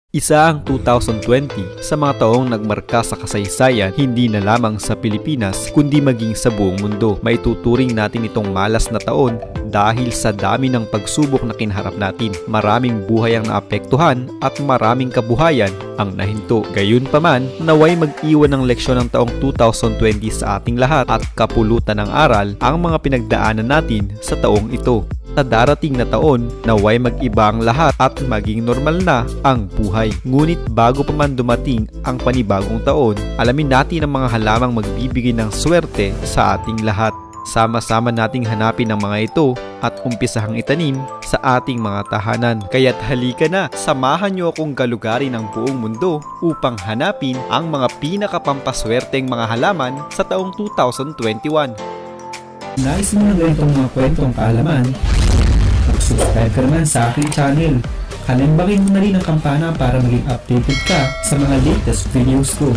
Isa ang 2020 sa mga taong nagmarka sa kasaysayan hindi na lamang sa Pilipinas kundi maging sa buong mundo. Maituturing natin itong malas na taon dahil sa dami ng pagsubok na kinaharap natin. Maraming buhay ang naapektuhan at maraming kabuhayan ang nahinto. Gayunpaman, naway mag-iwan ng leksyon ng taong 2020 sa ating lahat at kapulutan ng aral ang mga pinagdaanan natin sa taong ito. Sa darating na taon, naway mag-iba ang lahat at maging normal na ang buhay. Ngunit bago pa man dumating ang panibagong taon, alamin natin ang mga halamang magbibigay ng swerte sa ating lahat. Sama-sama nating hanapin ang mga ito at umpisahang itanim sa ating mga tahanan. Kaya't halika na, samahan niyo akong galugarin ang buong mundo upang hanapin ang mga pinakapampaswerteng mga halaman sa taong 2021. Nais mo na ganitong mga kwentong kaalaman? Mag-subscribe ka naman sa aking channel. Kalimbangin mo na rin ang kampana para maging updated ka sa mga latest videos ko.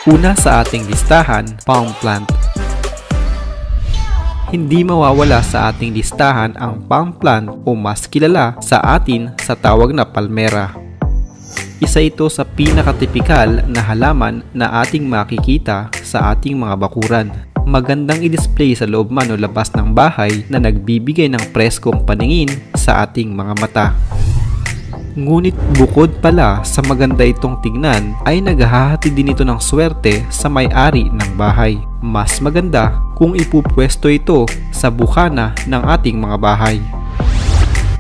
Una sa ating listahan, palm plant. Hindi mawawala sa ating listahan ang palm plant o mas kilala sa atin sa tawag na palmera. Isa ito sa pinakatipikal na halaman na ating makikita sa ating mga bakuran. Magandang i-display sa loob man o labas ng bahay na nagbibigay ng preskong paningin sa ating mga mata. Ngunit bukod pala sa maganda itong tignan ay naghahatid din ito ng swerte sa may-ari ng bahay. Mas maganda kung ipupwesto ito sa bukana ng ating mga bahay.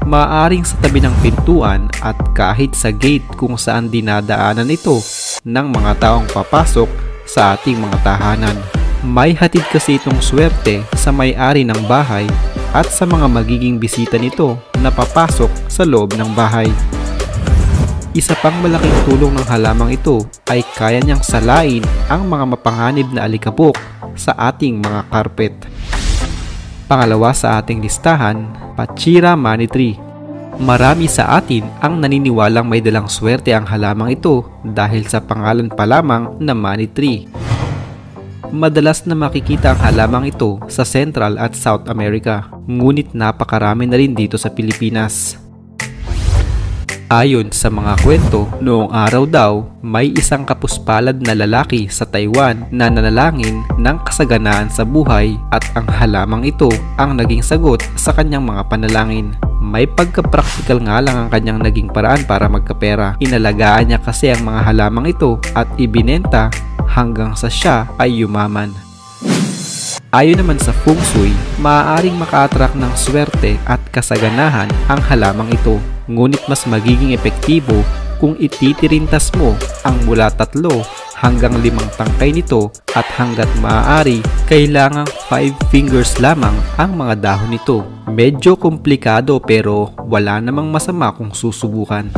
Maaring sa tabi ng pintuan at kahit sa gate kung saan dinadaanan ito ng mga taong papasok sa ating mga tahanan. May hatid kasi itong swerte sa may-ari ng bahay at sa mga magiging bisita nito na papasok sa loob ng bahay. Isa pang malaking tulong ng halamang ito ay kaya niyang salain ang mga mapanganib na alikabok sa ating mga carpet. Pangalawa sa ating listahan, Pachira Money Tree. Marami sa atin ang naniniwalang may dalang swerte ang halamang ito dahil sa pangalan pa lamang na money tree. Madalas na makikita ang halamang ito sa Central at South America, ngunit napakarami na rin dito sa Pilipinas. Ayon sa mga kwento, noong araw daw, may isang kapuspalad na lalaki sa Taiwan na nanalangin ng kasaganaan sa buhay at ang halamang ito ang naging sagot sa kanyang mga panalangin. May pagka-practical nga lang ang kanyang naging paraan para magkapera. Inalagaan niya kasi ang mga halamang ito at ibinenta hanggang sa siya ay yumaman. Ayon naman sa Feng Shui, maaaring maka-attract ng swerte at kasaganahan ang halamang ito. Ngunit mas magiging epektibo kung ititirintas mo ang mula 3 hanggang 5 tangkay nito at hanggat maaari, kailangang 5 fingers lamang ang mga dahon nito. Medyo komplikado pero wala namang masama kung susubukan.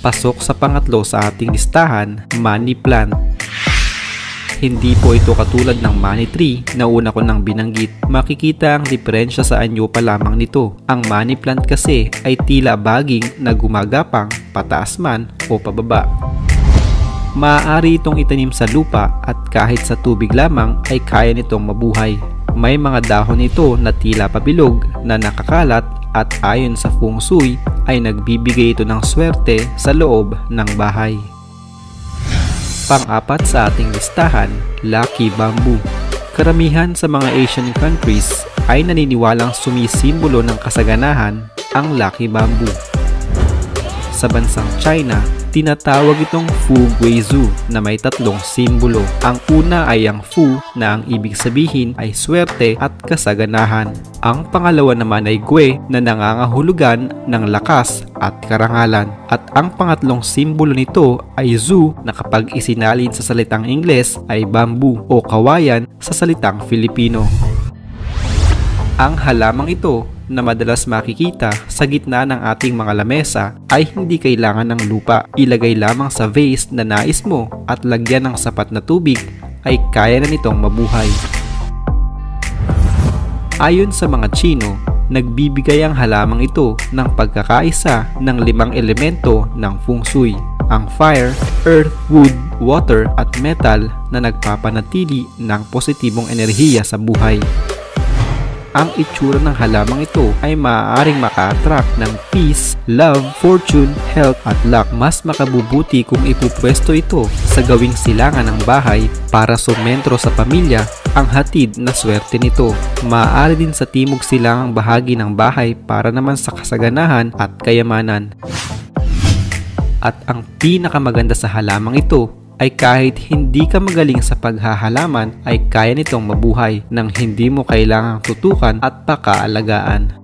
Pasok sa pangatlo sa ating listahan, money plant. Hindi po ito katulad ng money tree na una ko nang binanggit. Makikita ang diferensya sa anyo pa lamang nito. Ang money plant kasi ay tila baging na gumagapang pataas man o pababa. Maaari itong itanim sa lupa at kahit sa tubig lamang ay kaya nitong mabuhay. May mga dahon ito na tila pabilog na nakakalat at ayon sa Feng Shui ay nagbibigay ito ng swerte sa loob ng bahay. Pang-apat sa ating listahan, Lucky Bamboo. Karamihan sa mga Asian countries ay naniniwalang sumisimbolo ng kasaganahan ang Lucky Bamboo. Sa bansang China, tinatawag itong Fu Guizhu na may 3 simbolo. Ang una ay ang Fu na ang ibig sabihin ay swerte at kasaganahan. Ang pangalawa naman ay Gui na nangangahulugan ng lakas at karangalan. At ang pangatlong simbolo nito ay Zhu na kapag isinalin sa salitang Ingles ay bamboo o kawayan sa salitang Filipino. Ang halamang ito na madalas makikita sa gitna ng ating mga lamesa ay hindi kailangan ng lupa. Ilagay lamang sa vase na nais mo at lagyan ng sapat na tubig ay kaya na nitong mabuhay. Ayon sa mga Chino, nagbibigay ang halamang ito ng pagkakaisa ng 5 elemento ng Feng Shui. Ang fire, earth, wood, water at metal na nagpapanatili ng positibong enerhiya sa buhay. ang itsura ng halamang ito ay maaaring maka-attract ng peace, love, fortune, health at luck. Mas makabubuti kung ipupwesto ito sa gawing silangan ng bahay para sumentro sa pamilya ang hatid na swerte nito. Maaari din sa timog silangang bahagi ng bahay para naman sa kasaganahan at kayamanan. At ang pinakamaganda sa halamang ito ay kahit hindi ka magaling sa paghahalaman ay kaya nitong mabuhay nang hindi mo kailangang tutukan at pakaalagaan.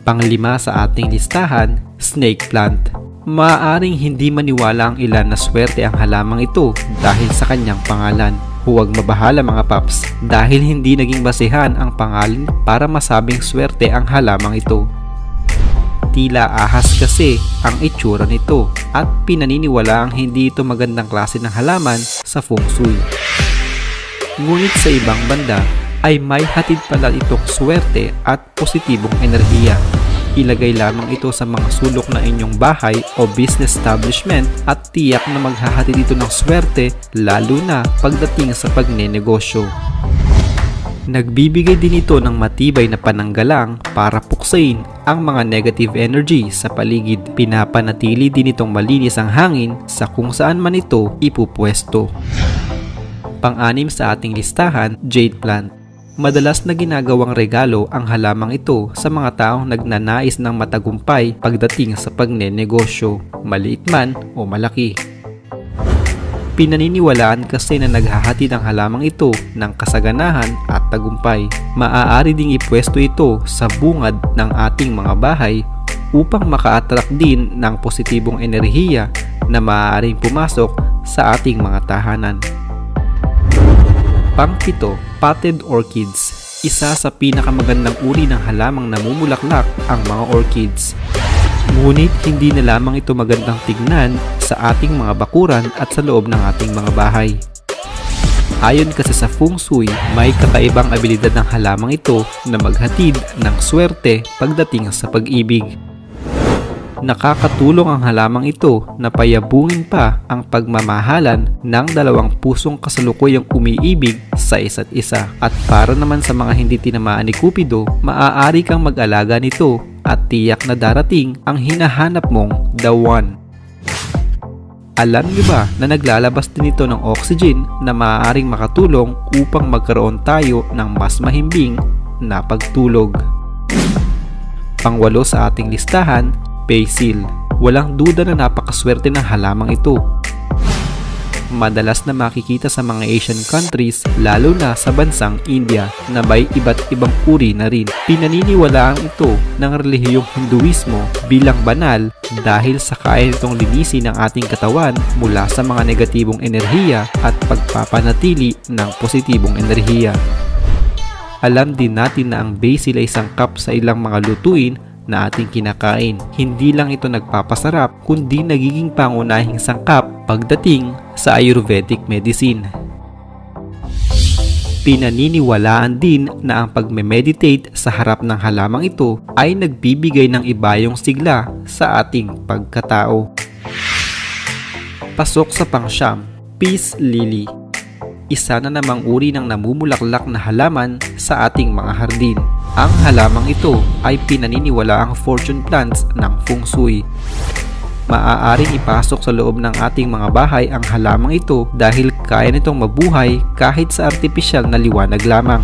Panglima sa ating listahan, snake plant. Maaaring hindi maniwala ang ilan na swerte ang halamang ito dahil sa kanyang pangalan. Huwag mabahala mga paps dahil hindi naging basehan ang pangalan para masabing swerte ang halamang ito. Tila ahas kasi ang itsura nito at pinaniniwalaang hindi ito magandang klase ng halaman sa feng shui. Ngunit sa ibang banda ay may hatid pala itong swerte at positibong enerhiya. Ilagay lamang ito sa mga sulok ng inyong bahay o business establishment at tiyak na maghahatid ito ng swerte lalo na pagdating sa pagnenegosyo. Nagbibigay din ito ng matibay na pananggalang para puksain ang mga negative energy sa paligid. Pinapanatili din itong malinis ang hangin sa kung saan man ito ipupwesto. Pang-anim sa ating listahan, jade plant. Madalas na ginagawang regalo ang halamang ito sa mga taong nagnanais ng matagumpay pagdating sa pagnenegosyo, maliit man o malaki. Pinaniniwalaan kasi na naghahatid ang halamang ito ng kasaganahan at tagumpay. Maaari ding ipwesto ito sa bungad ng ating mga bahay upang maka-attract din ng positibong enerhiya na maaaring pumasok sa ating mga tahanan. Pang-7, potted orchids. Isa sa pinakamagandang uri ng halamang namumulaklak ang mga orchids. Ngunit hindi na lamang ito magandang tignan sa ating mga bakuran at sa loob ng ating mga bahay. Ayon kasi sa feng shui, may kakaibang abilidad ng halamang ito na maghatid ng swerte pagdating sa pag-ibig. Nakakatulong ang halamang ito na payabungin pa ang pagmamahalan ng dalawang pusong kasalukuyang umiibig sa isa't isa. At para naman sa mga hindi tinamaan ni Cupido, maaari kang mag-alaga nito at tiyak na darating ang hinahanap mong the one. Alam niyo ba na naglalabas din ito ng oxygen na maaaring makatulong upang magkaroon tayo ng mas mahimbing na pagtulog? Pang-8 sa ating listahan, basil. Walang duda na napakaswerte ng halamang ito. Madalas na makikita sa mga Asian countries lalo na sa bansang India na may iba't ibang uri na rin. Pinaniniwalaan ito ng relihiyong Hinduismo bilang banal dahil sa kaya nitong linisin ang ating katawan mula sa mga negatibong enerhiya at pagpapanatili ng positibong enerhiya. Alam din natin na ang basil ay sangkap sa ilang mga lutuin na ating kinakain. Hindi lang ito nagpapasarap kundi nagiging pangunahing sangkap pagdating sa Ayurvedic medicine. Pinaniniwalaan din na ang pagme-meditate sa harap ng halamang ito ay nagbibigay ng ibayong sigla sa ating pagkatao. Pasok sa pang-9, peace lily. Isa na namang uri ng namumulaklak na halaman sa ating mga hardin. Ang halamang ito ay pinaniniwalaang fortune plants ng feng shui. Maaaring ipasok sa loob ng ating mga bahay ang halamang ito dahil kaya nitong mabuhay kahit sa artipisyal na liwanag lamang.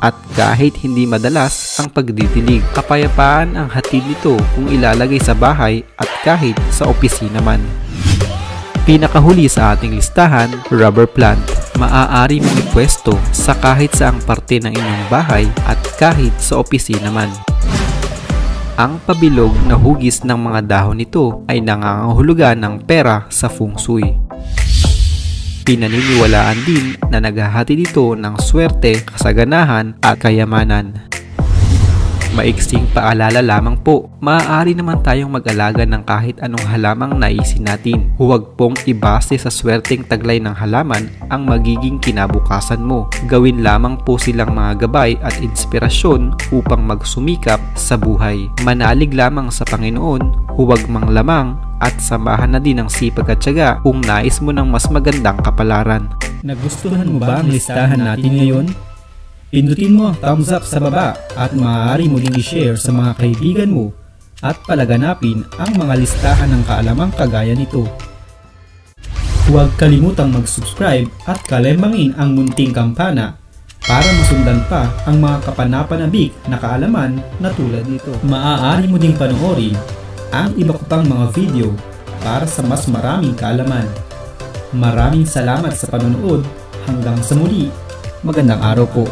At kahit hindi madalas ang pagdidilig, kapayapaan ang hatid nito kung ilalagay sa bahay at kahit sa opisina man. Pinakahuli sa ating listahan, rubber plant. Maaari mong ipwesto sa kahit saang parte ng inyong bahay at kahit sa opisina man. Ang pabilog na hugis ng mga dahon nito ay nangangahulugan ng pera sa feng shui. Pinaniniwalaan din na naghahatid ito ng swerte, kasaganahan at kayamanan. Maiksing paalala lamang po, maaari naman tayong mag-alaga ng kahit anong halamang naisin natin. Huwag pong ibase sa swerteng taglay ng halaman ang magiging kinabukasan mo. Gawin lamang po silang mga gabay at inspirasyon upang magsumikap sa buhay. Manalig lamang sa Panginoon, huwag manglamang at samahan na din ang sipag at tiyaga kung nais mo ng mas magandang kapalaran. Nagustuhan mo ba ang listahan natin ngayon? Pindutin mo ang thumbs up sa baba at maaari mo ding i-share sa mga kaibigan mo at palaganapin ang mga listahan ng kaalamang kagaya nito. Huwag kalimutang mag-subscribe at kalembangin ang munting kampana para masundan pa ang mga kapanapanabik na kaalaman na tulad nito. Maaari mo ding panoorin ang iba ko pang mga video para sa mas maraming kaalaman. Maraming salamat sa panonood. Hanggang sa muli. Magandang araw po.